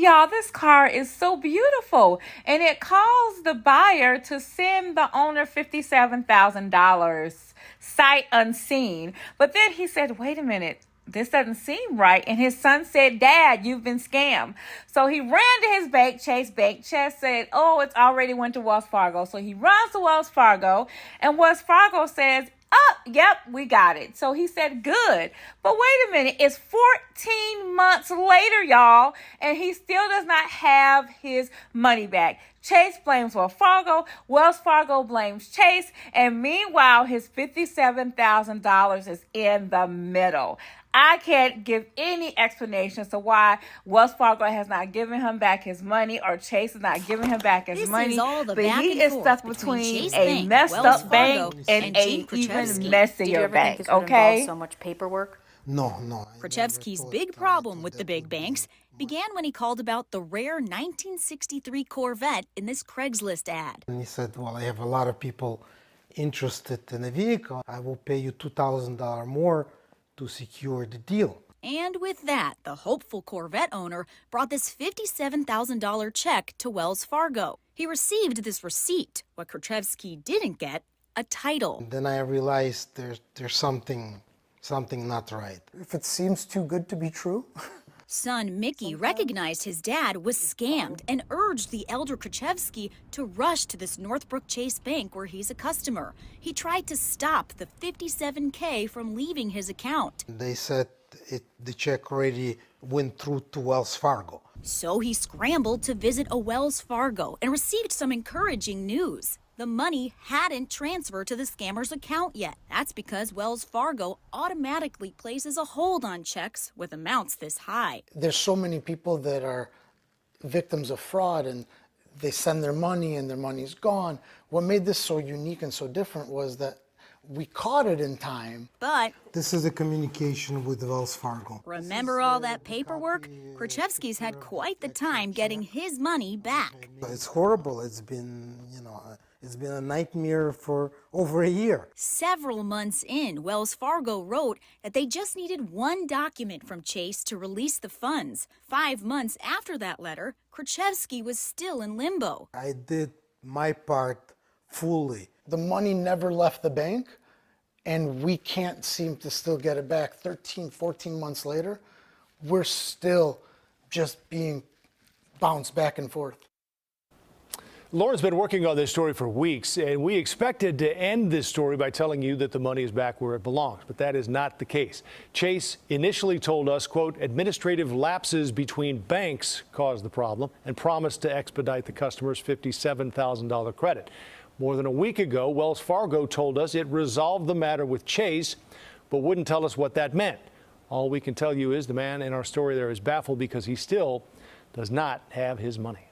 Y'all, this car is so beautiful. And it calls the buyer to send the owner $57,000 sight unseen. But then he said, wait a minute. This doesn't seem right. And his son said, Dad, you've been scammed. So he ran to his bank, Chase Bank. Chase said, oh, it's already went to Wells Fargo. So he runs to Wells Fargo, and Wells Fargo says, oh, yep, we got it. So he said, good. But wait a minute, it's 14 months later, y'all, and he still does not have his money back. Chase blames Wells Fargo blames Chase, and meanwhile, his $57,000 is in the middle. I can't give any explanation as to why Wells Fargo has not given him back his money or Chase is not giving him back his money. But he is stuck between a messed up bank and a even messier bank, okay? So much paperwork? No. Krzyzewski's big problem with the big banks began when he called about the rare 1963 Corvette in this Craigslist ad. And he said, well, I have a lot of people interested in the vehicle. I will pay you $2,000 more to secure the deal. And with that, the hopeful Corvette owner brought this $57,000 check to Wells Fargo. He received this receipt. What Krzyzewski didn't get, a title. And then I realized there's something not right. If it seems too good to be true. Son Mickey recognized his dad was scammed and urged the elder Krzyzewski to rush to this Northbrook Chase Bank where he's a customer. He tried to stop the $57K from leaving his account. They said the check already went through to Wells Fargo. So he scrambled to visit a Wells Fargo and received some encouraging news. The money hadn't transferred to the scammer's account yet. That's because Wells Fargo automatically places a hold on checks with amounts this high. There's so many people that are victims of fraud and they send their money and their money's gone. What made this so unique and so different was that we caught it in time. But this is a communication with Wells Fargo. Remember all that paperwork? Krzyzewski's had quite the time getting his money back. It's horrible. It's been a nightmare for over a year. Several months in, Wells Fargo wrote that they just needed one document from Chase to release the funds. 5 months after that letter, Krzyzewski was still in limbo. I did my part fully. The money never left the bank, and we can't seem to still get it back. 13, 14 months later, we're still just being bounced back and forth. Lauren's been working on this story for weeks, and we expected to end this story by telling you that the money is back where it belongs, but that is not the case. Chase initially told us, quote, administrative lapses between banks caused the problem and promised to expedite the customer's $57,000 credit. More than a week ago, Wells Fargo told us it resolved the matter with Chase, but wouldn't tell us what that meant. All we can tell you is the man in our story there is baffled because he still does not have his money.